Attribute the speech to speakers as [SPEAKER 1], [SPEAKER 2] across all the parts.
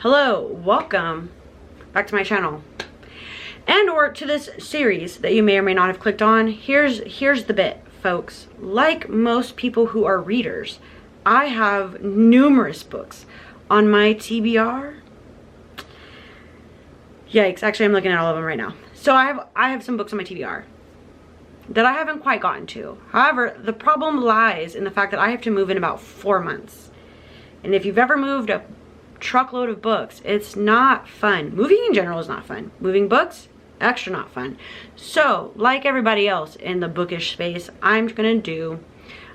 [SPEAKER 1] Hello, welcome back to my channel and or to this series that you may or may not have clicked on. Here's the bit, folks. Like most people who are readers, I have numerous books on my TBR. Yikes, actually I'm looking at all of them right now. So I have some books on my TBR that I haven't quite gotten to. However, the problem lies in the fact that I have to move in about 4 months. And if you've ever moved a truckload of books, it's not fun. Moving in general is not fun. Moving books, extra not fun. So, like everybody else in the bookish space, I'm gonna do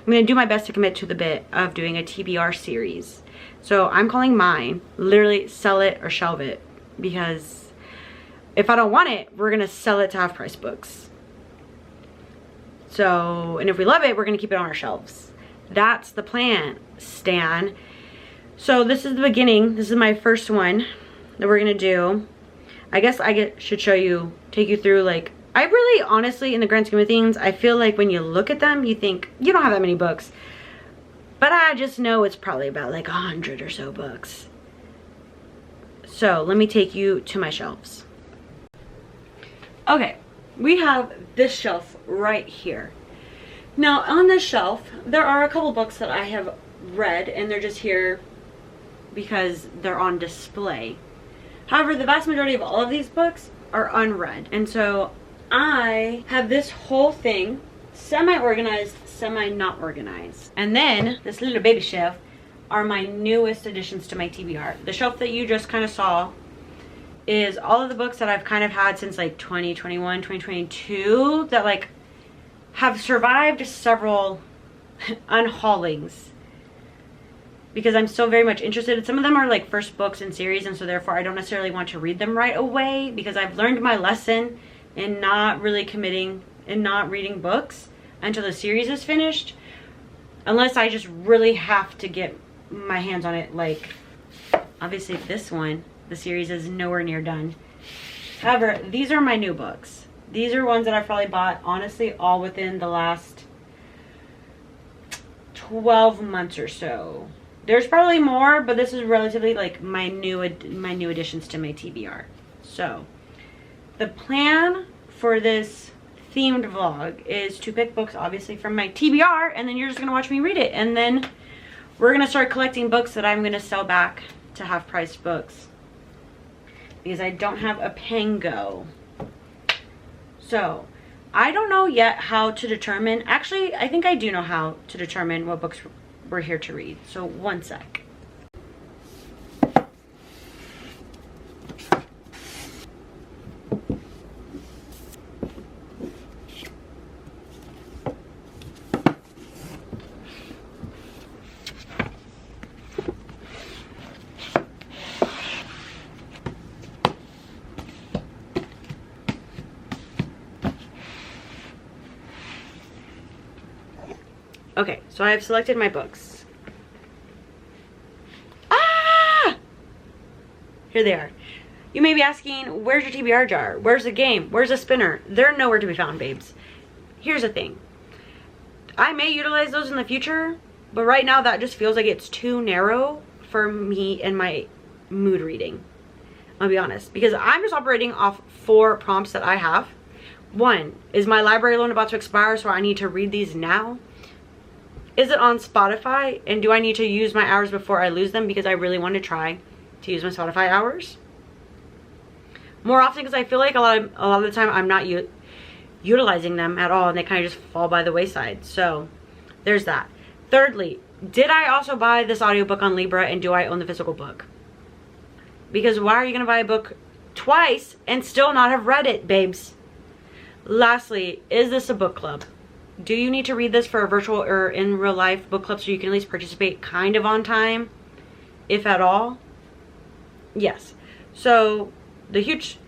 [SPEAKER 1] my best to commit to the bit of doing a TBR series. So I'm calling mine literally Sell It or Shelve It, because if I don't want it, we're gonna sell it to half price books. So, and if we love it, we're gonna keep it on our shelves. That's the plan, Stan. So this is the beginning. This is my first one that we're gonna do. I guess should take you through, like, I really, honestly, in the grand scheme of things, I feel like when you look at them, you think, you don't have that many books. But I just know it's probably about like 100 or so books. So let me take you to my shelves. Okay, we have this shelf right here. Now on this shelf, there are a couple books that I have read and they're just here because they're on display. However, the vast majority of all of these books are unread. And so I have this whole thing semi-organized, semi-not organized. And then this little baby shelf are my newest additions to my TBR. The shelf that you just kind of saw is all of the books that I've kind of had since like 2021, 2022 that like have survived several unhaulings, because I'm still very much interested. Some of them are like first books in series, and so therefore I don't necessarily want to read them right away, because I've learned my lesson in not really committing and not reading books until the series is finished, unless I just really have to get my hands on it. Like, obviously this one, the series is nowhere near done. However, these are my new books. These are ones that I've probably bought, honestly, all within the last 12 months or so. There's probably more, but this is relatively like my new additions to my TBR. So the plan for this themed vlog is to pick books, obviously, from my TBR, and then you're just gonna watch me read it, and then we're gonna start collecting books that I'm gonna sell back to half-priced books, because I don't have a Pango. So I don't know yet how to determine, actually I think I do know how to determine what books we're here to read. So one sec. Okay, so I have selected my books. Ah! Here they are. You may be asking, where's your TBR jar? Where's the game? Where's the spinner? They're nowhere to be found, babes. Here's the thing. I may utilize those in the future, but right now that just feels like it's too narrow for me and my mood reading. I'll be honest, because I'm just operating off 4 prompts that I have. One, is my library loan about to expire, so I need to read these now? Is it on Spotify, and do I need to use my hours before I lose them, because I really want to try to use my Spotify hours more often, because I feel like a lot of the time I'm not utilizing them at all, and they kind of just fall by the wayside. So there's that. Thirdly, did I also buy this audiobook on Libra, and do I own the physical book? Because why are you going to buy a book twice and still not have read it, babes? Lastly, is this a book club? Do you need to read this for a virtual or in real life book club so you can at least participate kind of on time, if at all? Yes. So the huge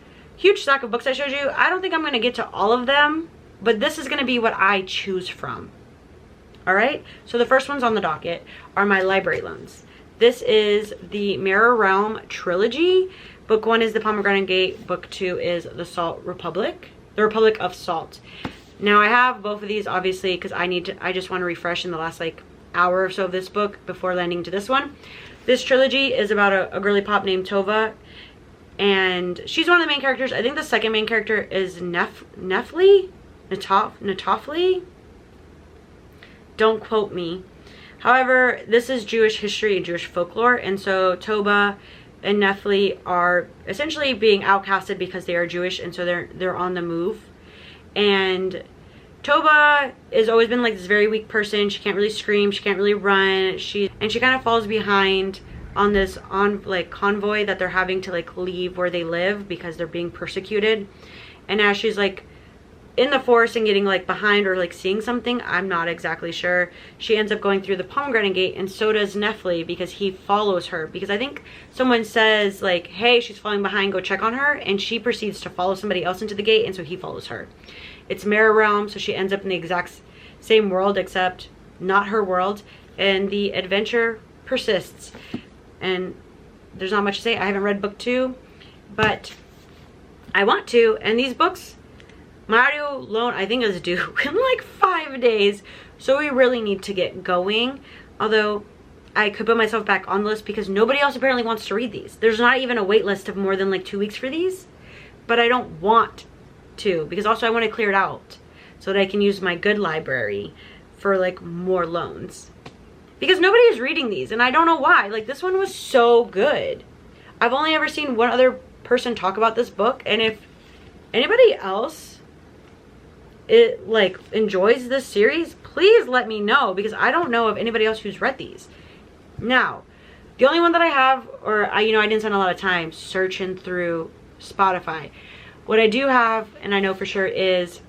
[SPEAKER 1] stack of books I showed you, I don't think I'm going to get to all of them, but this is going to be what I choose from. All right. So the first ones on the docket are my library loans. This is the Mirror Realm trilogy. Book 1 is The Pomegranate Gate. Book 2 is The Salt Republic. The Republic of Salt. Now I have both of these, obviously, because I just want to refresh in the last like hour or so of this book before landing to this one. This trilogy is about a girly pop named Tova, and she's one of the main characters. I think the second main character is Nefli? Natofli? Don't quote me. However, this is Jewish history and Jewish folklore, and so Toba and Nefli are essentially being outcasted because they are Jewish, and so they're on the move. And Toba has always been like this very weak person. She can't really scream, she can't really run. She kind of falls behind on this convoy that they're having to like leave where they live because they're being persecuted. And as she's like in the forest and getting like behind or like seeing something, I'm not exactly sure, she ends up going through the pomegranate gate, and so does Nefli because he follows her, because I think someone says like, hey, she's falling behind, go check on her, and she proceeds to follow somebody else into the gate, and so he follows her. It's mirror realm, so she ends up in the exact same world except not her world, and the adventure persists. And there's not much to say. I haven't read book 2, but I want to, and these books, my audio loan I think is due in like 5 days, so we really need to get going. Although I could put myself back on the list because nobody else apparently wants to read these. There's not even a wait list of more than like 2 weeks for these, but I don't want to, because also I want to clear it out so that I can use my good library for like more loans, because nobody is reading these and I don't know why. Like, this one was so good. I've only ever seen one other person talk about this book, and if anybody else enjoys this series, please let me know, because I don't know of anybody else who's read these. Now, the only one that I have, or I didn't spend a lot of time searching through Spotify. What I do have, and I know for sure, is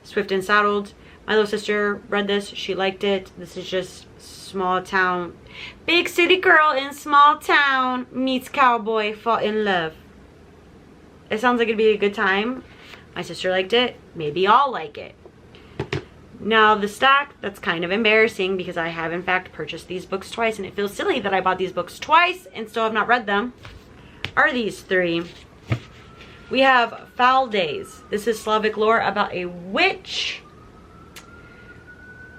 [SPEAKER 1] Swift and Saddled. My little sister read this. She liked it. This is just small town, big city girl in small town meets cowboy, fall in love. It sounds like it'd be a good time. My sister liked it. Maybe I'll like it. Now, the stack, that's kind of embarrassing because I have in fact purchased these books twice, and it feels silly that I bought these books twice and still have not read them, are these 3. We have Foul Days. This is Slavic lore about a witch.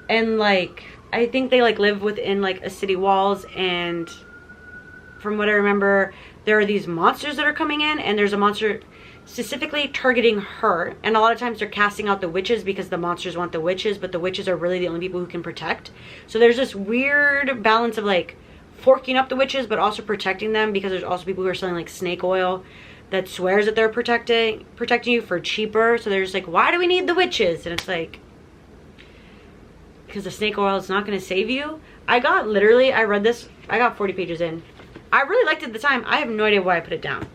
[SPEAKER 1] And like, I think they like live within like a city walls, and from what I remember, there are these monsters that are coming in, and there's a monster specifically targeting her, and a lot of times they're casting out the witches because the monsters want the witches, but the witches are really the only people who can protect. So there's this weird balance of like forking up the witches but also protecting them, because there's also people who are selling like snake oil that swears that they're protecting you for cheaper. So they're just like, why do we need the witches? And it's like, because the snake oil is not going to save you. I read this, I got 40 pages in. I really liked it at the time. I have no idea why I put it down.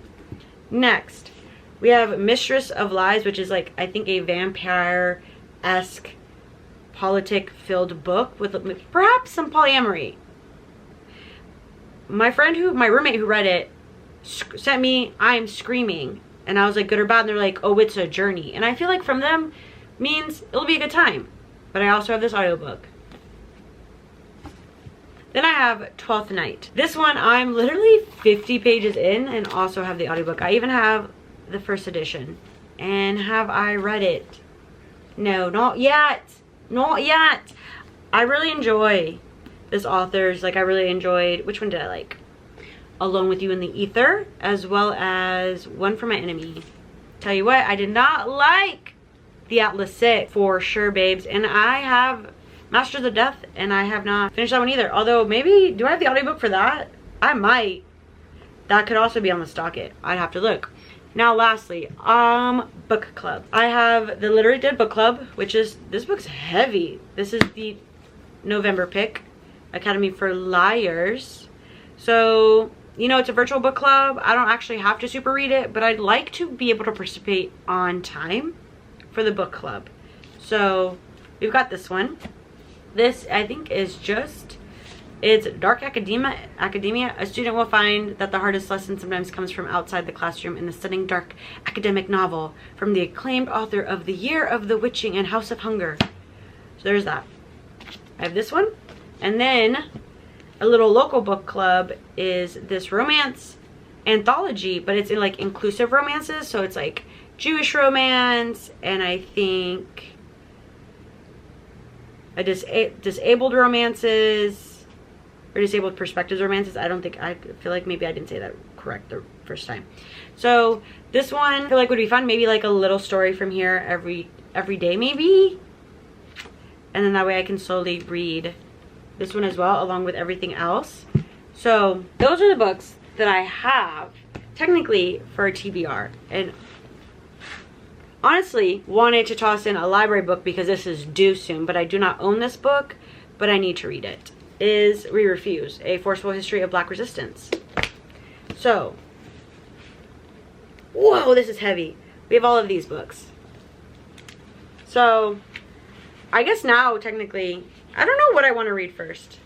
[SPEAKER 1] Next, we have Mistress of Lies, which is like, I think, a vampire-esque politic-filled book with perhaps some polyamory. My roommate who read it sent me, I'm screaming. And I was like, good or bad? And they're like, oh, it's a journey. And I feel like from them means it'll be a good time. But I also have this audiobook. Then I have 12th Night. This one, I'm literally 50 pages in and also have the audiobook. I even have the first edition. And have I read it? No, not yet. Not yet. I really enjoy this author's, like, I really enjoyed, which one did I like? Alone with You in the Ether, as well as One for My Enemy. Tell you what, I did not like the Atlas 6 for sure, babes. And I have Masters of Death, and I have not finished that one either. Although, maybe, do I have the audiobook for that? I might. That could also be on the docket. I'd have to look. Now, lastly, book club. I have the Literally Dead book club, which is, this book's heavy. This is the November pick, Academy for Liars. So, you know, it's a virtual book club. I don't actually have to super read it, but I'd like to be able to participate on time for the book club. So, we've got this one. This, I think, is just, it's dark academia. A student will find that the hardest lesson sometimes comes from outside the classroom in the stunning dark academic novel from the acclaimed author of The Year of the Witching and House of Hunger. So there's that. I have this one. And then a little local book club is this romance anthology, but it's in like inclusive romances. So it's like Jewish romance, and I think a disabled romances, or disabled perspectives romances. I feel like maybe I didn't say that correct the first time. So this one I feel like would be fun. Maybe like a little story from here every day maybe. And then that way I can slowly read this one as well along with everything else. So those are the books that I have technically for a TBR. And honestly wanted to toss in a library book because this is due soon, but I do not own this book, but I need to read it. Is We Refuse, A Forceful History of Black Resistance. So, whoa, this is heavy. We have all of these books. So, I guess now, technically, I don't know what I want to read first.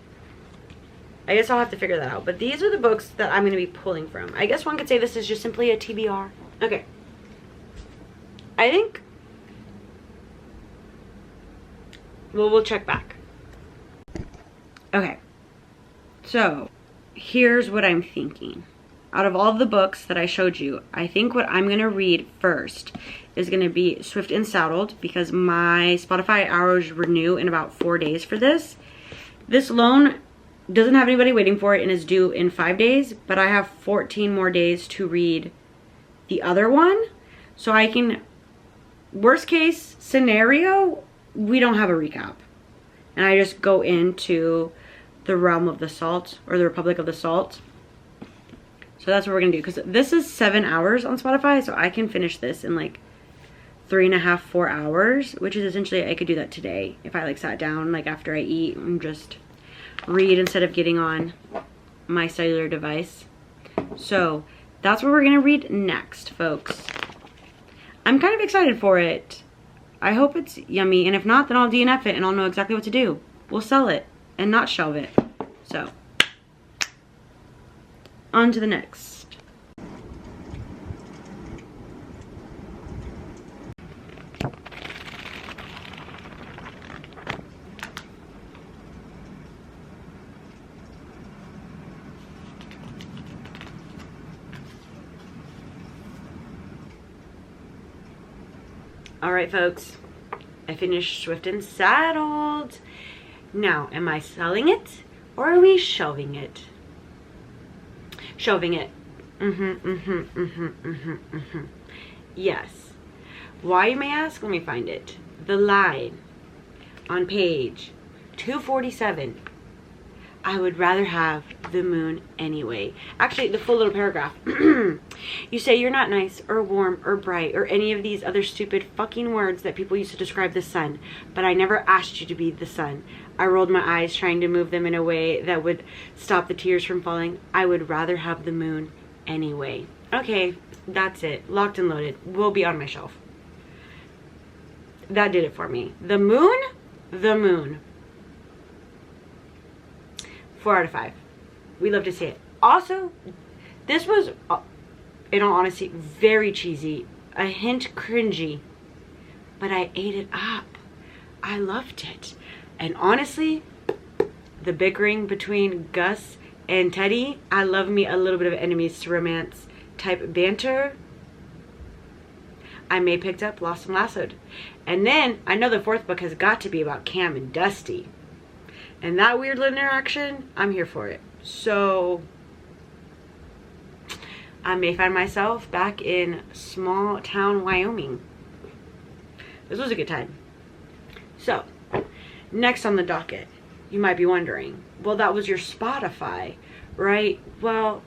[SPEAKER 1] I guess I'll have to figure that out. But these are the books that I'm going to be pulling from. I guess one could say this is just simply a TBR. Okay. I think, well, we'll check back. Okay, so here's what I'm thinking. Out of all of the books that I showed you, I think what I'm going to read first is going to be Swift and Saddled, because my Spotify hours renew in about 4 days for this. This loan doesn't have anybody waiting for it and is due in 5 days, but I have 14 more days to read the other one. So I can, worst case scenario, we don't have a recap. And I just go into the Realm of the Salt, or the Republic of the Salt. So that's what we're gonna do, because this is 7 hours on Spotify, so I can finish this in like 3.5, 4 hours, which is essentially, I could do that today if I like sat down like after I eat and just read instead of getting on my cellular device. So that's what we're gonna read next, folks. I'm kind of excited for it. I hope it's yummy, and if not, then I'll DNF it and I'll know exactly what to do. We'll sell it and not shelve it. So, on to the next. All right, folks, I finished Swift and Saddled. Now, am I selling it or are we shelving it? Shelving it. Yes. Why, you may ask? Let me find it. The line on page 247. I would rather have the moon anyway. Actually, the full little paragraph. You say you're not nice or warm or bright or any of these other stupid fucking words that people used to describe the sun, but I never asked you to be the sun. I rolled my eyes trying to move them in a way that would stop the tears from falling. I would rather have the moon anyway. Okay, that's it. Locked and loaded. Will be on my shelf. That did it for me. The moon? The moon. 4 out of 5. We love to see it. Also, this was, in all honesty, very cheesy. A hint cringy. But I ate it up. I loved it. And honestly, the bickering between Gus and Teddy, I love me a little bit of enemies to romance type banter. I may picked up, lost and lassoed. And then, I know the 4th book has got to be about Cam and Dusty. And that weird little interaction, I'm here for it. So, I may find myself back in small town Wyoming. This was a good time. So, next on the docket, you might be wondering, well, that was your Spotify, right? Well,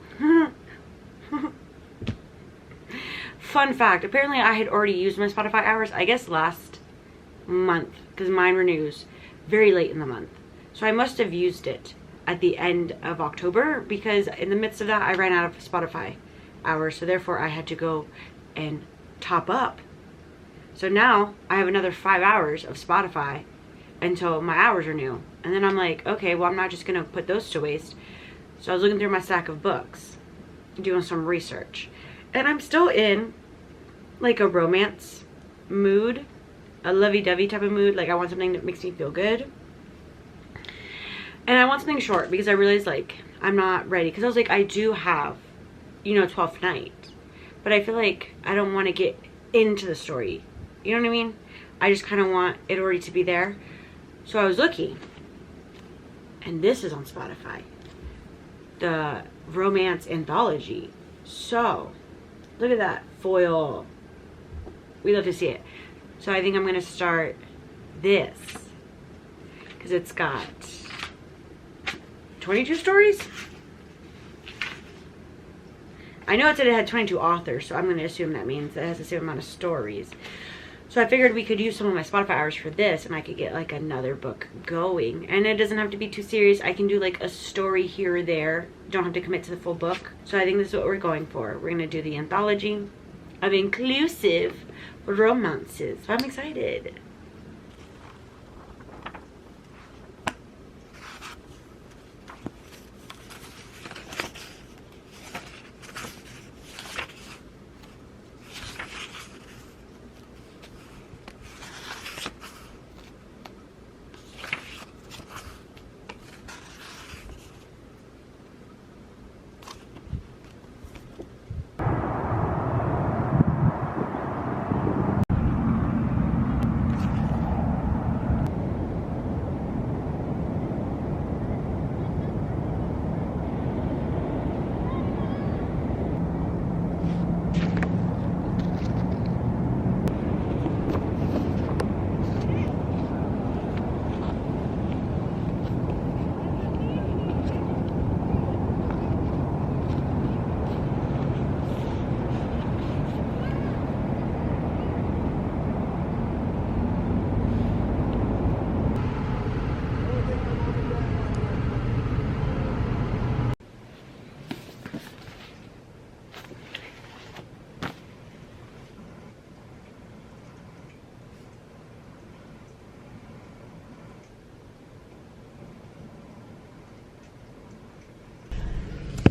[SPEAKER 1] fun fact, apparently I had already used my Spotify hours, I guess last month, because mine renews very late in the month. So I must have used it at the end of October, because in the midst of that, I ran out of Spotify hours, so therefore I had to go and top up. So now I have another 5 hours of Spotify until my hours are new. And then I'm like, okay, well, I'm not just gonna put those to waste. So I was looking through my stack of books, doing some research, and I'm still in like a romance mood, a lovey-dovey type of mood. Like, I want something that makes me feel good. And I want something short because I realized, like, I'm not ready. Because I was like, I do have, you know, 12th Night. But I feel like I don't want to get into the story. You know what I mean? I just kind of want it already to be there. So I was looking. And this is on Spotify. the romance anthology. So, look at that foil. We love to see it. So I think I'm gonna start this because it's got 22 stories. I know it said it had 22 authors, so I'm gonna assume that means it has the same amount of stories. So I figured we could use some of my Spotify hours for this, and I could get like another book going. And it doesn't have to be too serious. I can do like a story here or there. Don't have to commit to the full book. So I think this is what we're going for. We're gonna do the anthology of inclusive romances. So I'm excited.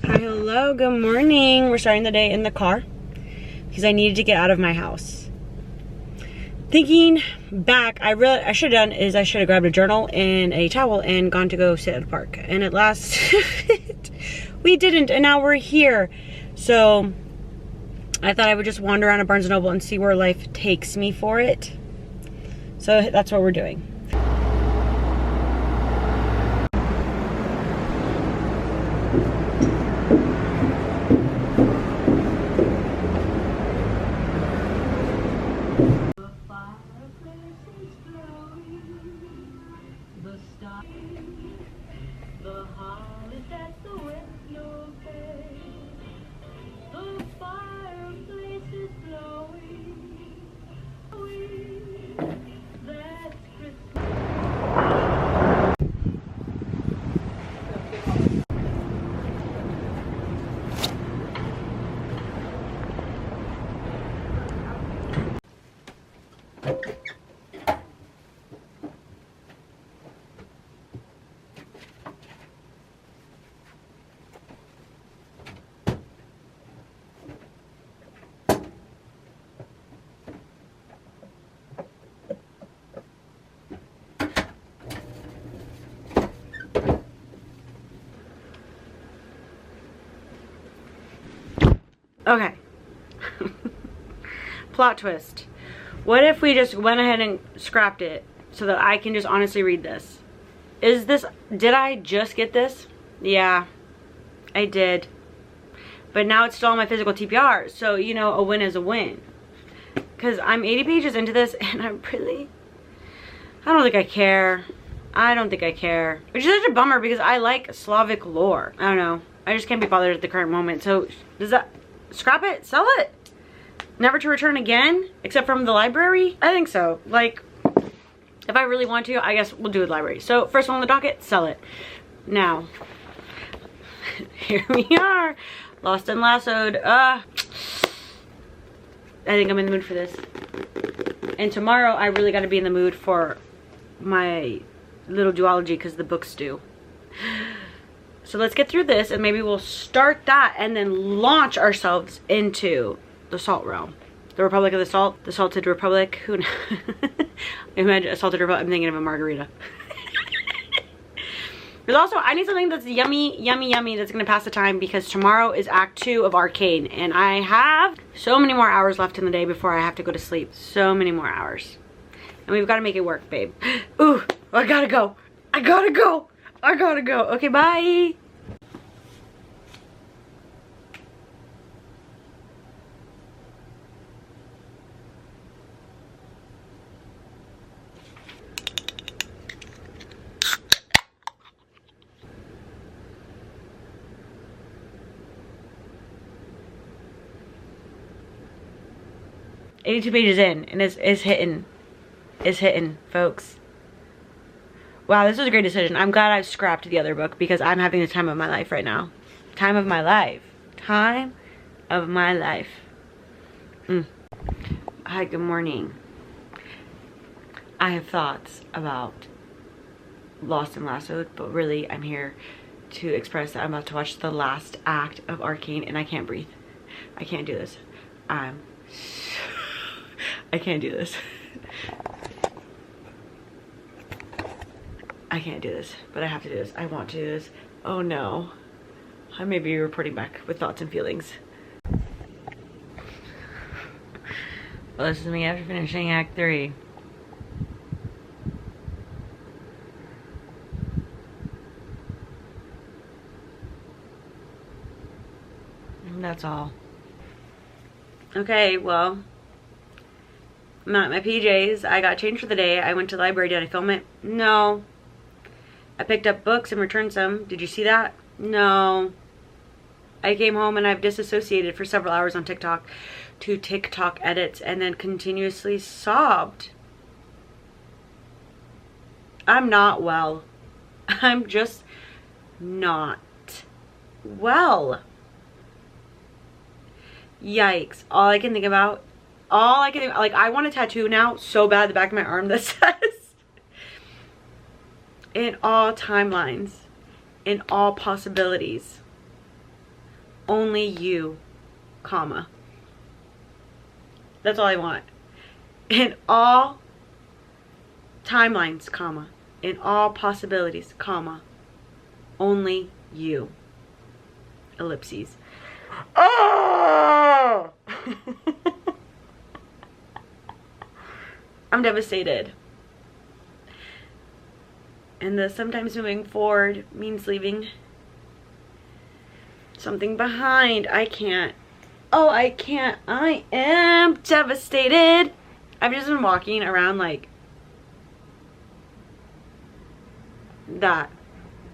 [SPEAKER 1] Hello, good morning. We're starting the day in the car because I needed to get out of my house. Thinking back, I should have done is I should have grabbed a journal and a towel and gone to go sit at the park. And at last, we didn't, and now we're here. So I thought I would just wander around a Barnes & Noble and see where life takes me for it. So that's what we're doing. Okay. Plot twist. What if we just went ahead and scrapped it so that I can just honestly read this? Did I just get this? Yeah, I did. But now it's still on my physical TBR. So, you know, a win is a win. Because I'm 80 pages into this and I don't think I care. I don't think I care. Which is such a bummer because I like Slavic lore. I don't know. I just can't be bothered at the current moment. So, does that... Scrap it? Sell it? Never to return again? Except from the library? I think so. Like, if I really want to, I guess we'll do it library. So, first one on the docket, sell it. Now, here we are. Lost and lassoed. I think I'm in the mood for this. And tomorrow, I really got to be in the mood for my little duology because the books do. So let's get through this and maybe we'll start that and then launch ourselves into the salt realm. The Republic of the Salt, the Salted Republic. Who knows? Imagine a Salted Republic. I'm thinking of a margarita. There's also, I need something that's yummy, yummy, yummy that's going to pass the time because tomorrow is Act 2 of Arcane. And I have so many more hours left in the day before I have to go to sleep. So many more hours. And we've got to make it work, babe. Ooh, I gotta go. I gotta go. I gotta go. Okay, bye. 82 pages in, and it's hitting. It's hitting, folks. Wow, this was a great decision. I'm glad I scrapped the other book because I'm having the time of my life right now. Time of my life. Time of my life. Hi, good morning. I have thoughts about Lost and Lassoed, but really I'm here to express that I'm about to watch the last act of Arcane and I can't breathe. I can't do this. I can't do this. I can't do this, but I have to do this. I want to do this. Oh no. I may be reporting back with thoughts and feelings. Well, this is me after finishing Act 3. And that's all. Okay, well, I'm at my PJs. I got changed for the day. I went to the library. Did I film it? No. I picked up books and returned some. Did you see that? No. I came home and I've disassociated for several hours on TikTok to TikTok edits and then continuously sobbed. I'm not well. I'm just not well. Yikes. All I can think about, like, I want a tattoo now so bad the back of my arm that says, in all timelines, in all possibilities, only you, comma. That's all I want. In all timelines, comma. In all possibilities, comma. Only you. Ellipses. Oh! I'm devastated. And the sometimes moving forward means leaving something behind. I can't. Oh, I can't. I am devastated. I've just been walking around like that.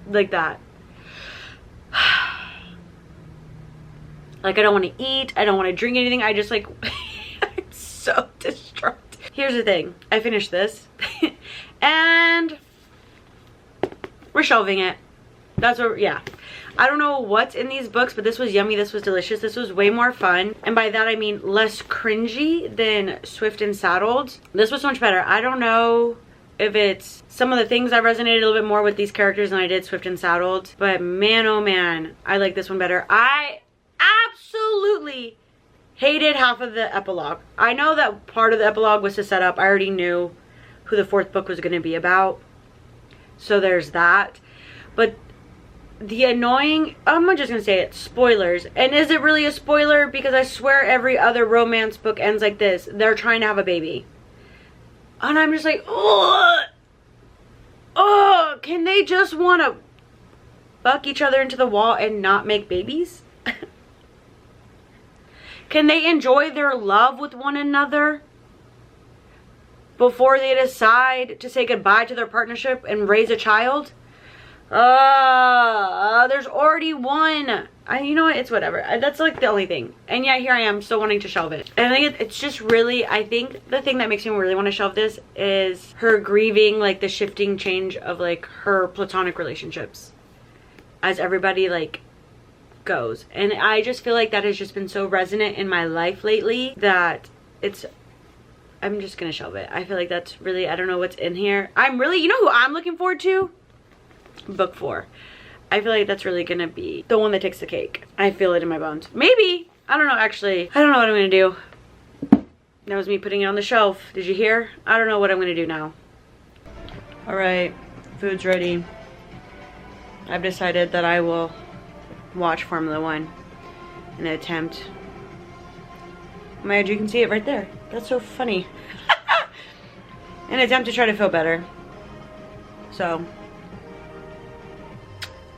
[SPEAKER 1] Like that. Like I don't want to eat. I don't want to drink anything. I just like, I'm so distraught. Here's the thing. I finished this and we're shelving it. That's what, yeah. I don't know what's in these books, but this was yummy. This was delicious. This was way more fun. And by that, I mean less cringy than Swift and Saddled. This was so much better. I don't know if it's some of the things I resonated a little bit more with these characters than I did Swift and Saddled. But man, oh man, I like this one better. I absolutely hated half of the epilogue. I know that part of the epilogue was to set up. I already knew who the fourth book was going to be about. So there's that. But the annoying, I'm just gonna say it, spoilers. And is it really a spoiler? Because I swear every other romance book ends like this. They're trying to have a baby. And I'm just like, oh, can they just want to buck each other into the wall and not make babies? Can they enjoy their love with one another before they decide to say goodbye to their partnership and raise a child? There's already one. You know what? It's whatever. That's like the only thing. And yet here I am still wanting to shelve it. And I think it's just really, I think the thing that makes me really want to shelve this is her grieving like the shifting change of like her platonic relationships as everybody like goes. And I just feel like that has just been so resonant in my life lately that I'm just gonna shelve it. I feel like that's really, I don't know what's in here. I'm really, you know who I'm looking forward to? Book 4. I feel like that's really gonna be the one that takes the cake. I feel it in my bones. Maybe. I don't know, actually. I don't know what I'm gonna do. That was me putting it on the shelf. Did you hear? I don't know what I'm gonna do now. Alright, food's ready. I've decided that I will watch Formula 1 in an attempt. Oh my God, you can see it right there. That's so funny. An attempt to try to feel better. So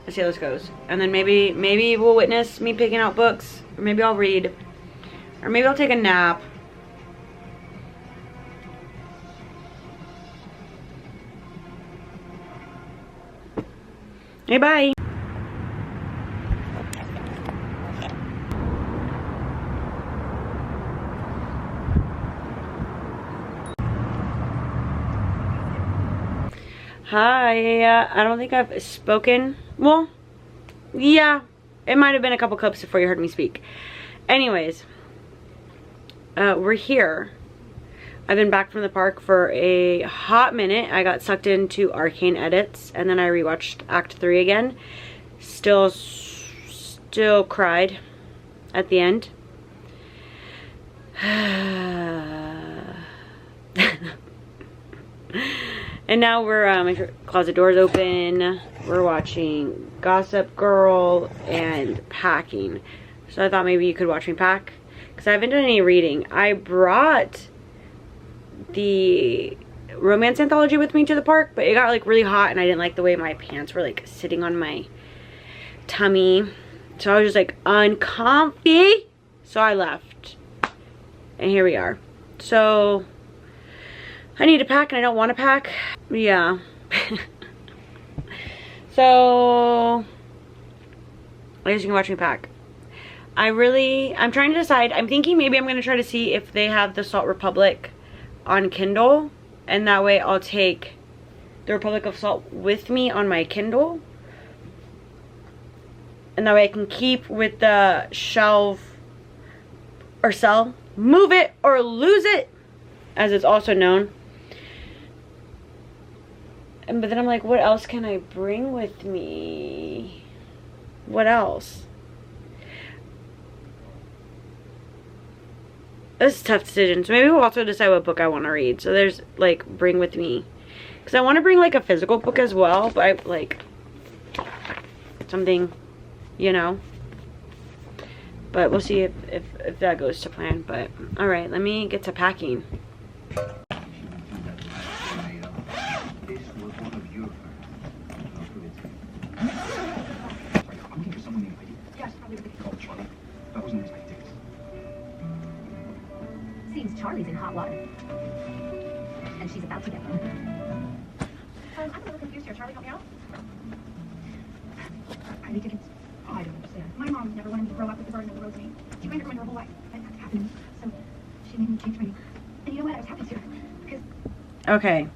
[SPEAKER 1] let's see how this goes. And then maybe we'll witness me picking out books. Or maybe I'll read. Or maybe I'll take a nap. Hey, bye. Hi. I don't think I've spoken. Well, yeah. It might have been a couple clips before you heard me speak. Anyways, we're here. I've been back from the park for a hot minute. I got sucked into Arcane Edits, and then I rewatched Act 3 again. Still cried at the end. And now we're, my closet door's open. We're watching Gossip Girl and packing. So I thought maybe you could watch me pack, because I haven't done any reading. I brought the romance anthology with me to the park, but it got like really hot and I didn't like the way my pants were like sitting on my tummy. So I was just like uncomfy. So I left. And here we are. So I need to pack and I don't want to pack. Yeah. So I guess you can watch me pack. I'm trying to decide. I'm thinking maybe I'm going to try to see if they have the Salt Republic on Kindle. And that way I'll take the Republic of Salt with me on my Kindle. And that way I can keep with the Shelve or sell, move it or lose it, as it's also known. But then I'm like, what else can I bring with me? What else? This is a tough decision. So maybe we'll also decide what book I want to read. So there's like bring with me. Because I want to bring like a physical book as well. But I like something, you know. But we'll see if that goes to plan. But alright, let me get to packing.
[SPEAKER 2] Seems Charlie's in hot water. And she's about to get home. I'm a little confused here. Charlie, help me out? I need tickets. Oh, I don't understand. My mom never wanted me to grow up with the burden of the road to me. She wanted to run her whole life. And that happened to me. So she made me change my name. And you know what? I was happy to. Because...
[SPEAKER 1] Okay.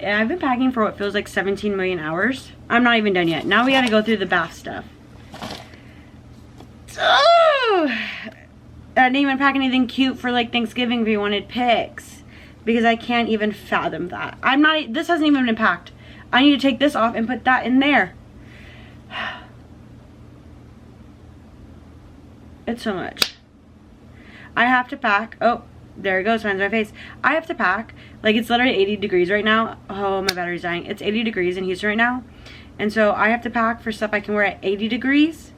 [SPEAKER 1] I've been packing for what feels like 17 million hours. I'm not even done yet. Now we gotta go through the bath stuff. Oh! I didn't even pack anything cute for like Thanksgiving if you wanted pics, because I can't even fathom that. This hasn't even been packed. I need to take this off and put that in there. It's so much. I have to pack. Oh, there it goes, finds my face. I have to pack. Like, it's literally 80 degrees right now. Oh, my battery's dying. It's 80 degrees in Houston right now. And so I have to pack for stuff I can wear at 80 degrees.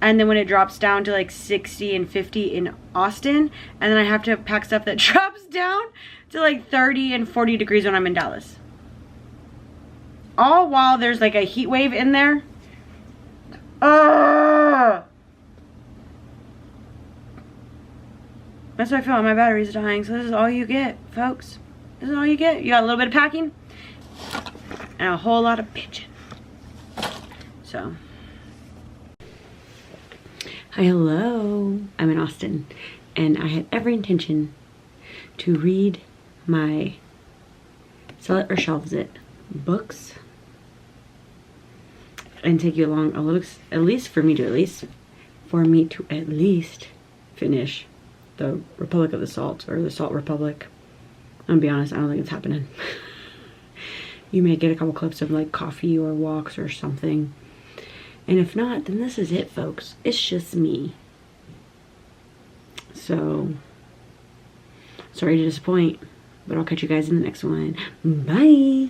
[SPEAKER 1] And then when it drops down to like 60 and 50 in Austin, and then I have to pack stuff that drops down to like 30 and 40 degrees when I'm in Dallas. All while there's like a heat wave in there. That's how I feel. My battery's dying. So this is all you get, folks. This is all you get. You got a little bit of packing and a whole lot of bitching. So... Hi, hello. I'm in Austin, and I had every intention to read my Sell It or Shelves It books and take you along a little, at least for me to at least finish the Republic of the Salt, or the Salt Republic. I'm gonna be honest, I don't think it's happening. You may get a couple clips of like coffee or walks or something. And if not, then this is it, folks. It's just me. So, sorry to disappoint, but I'll catch you guys in the next one. Bye!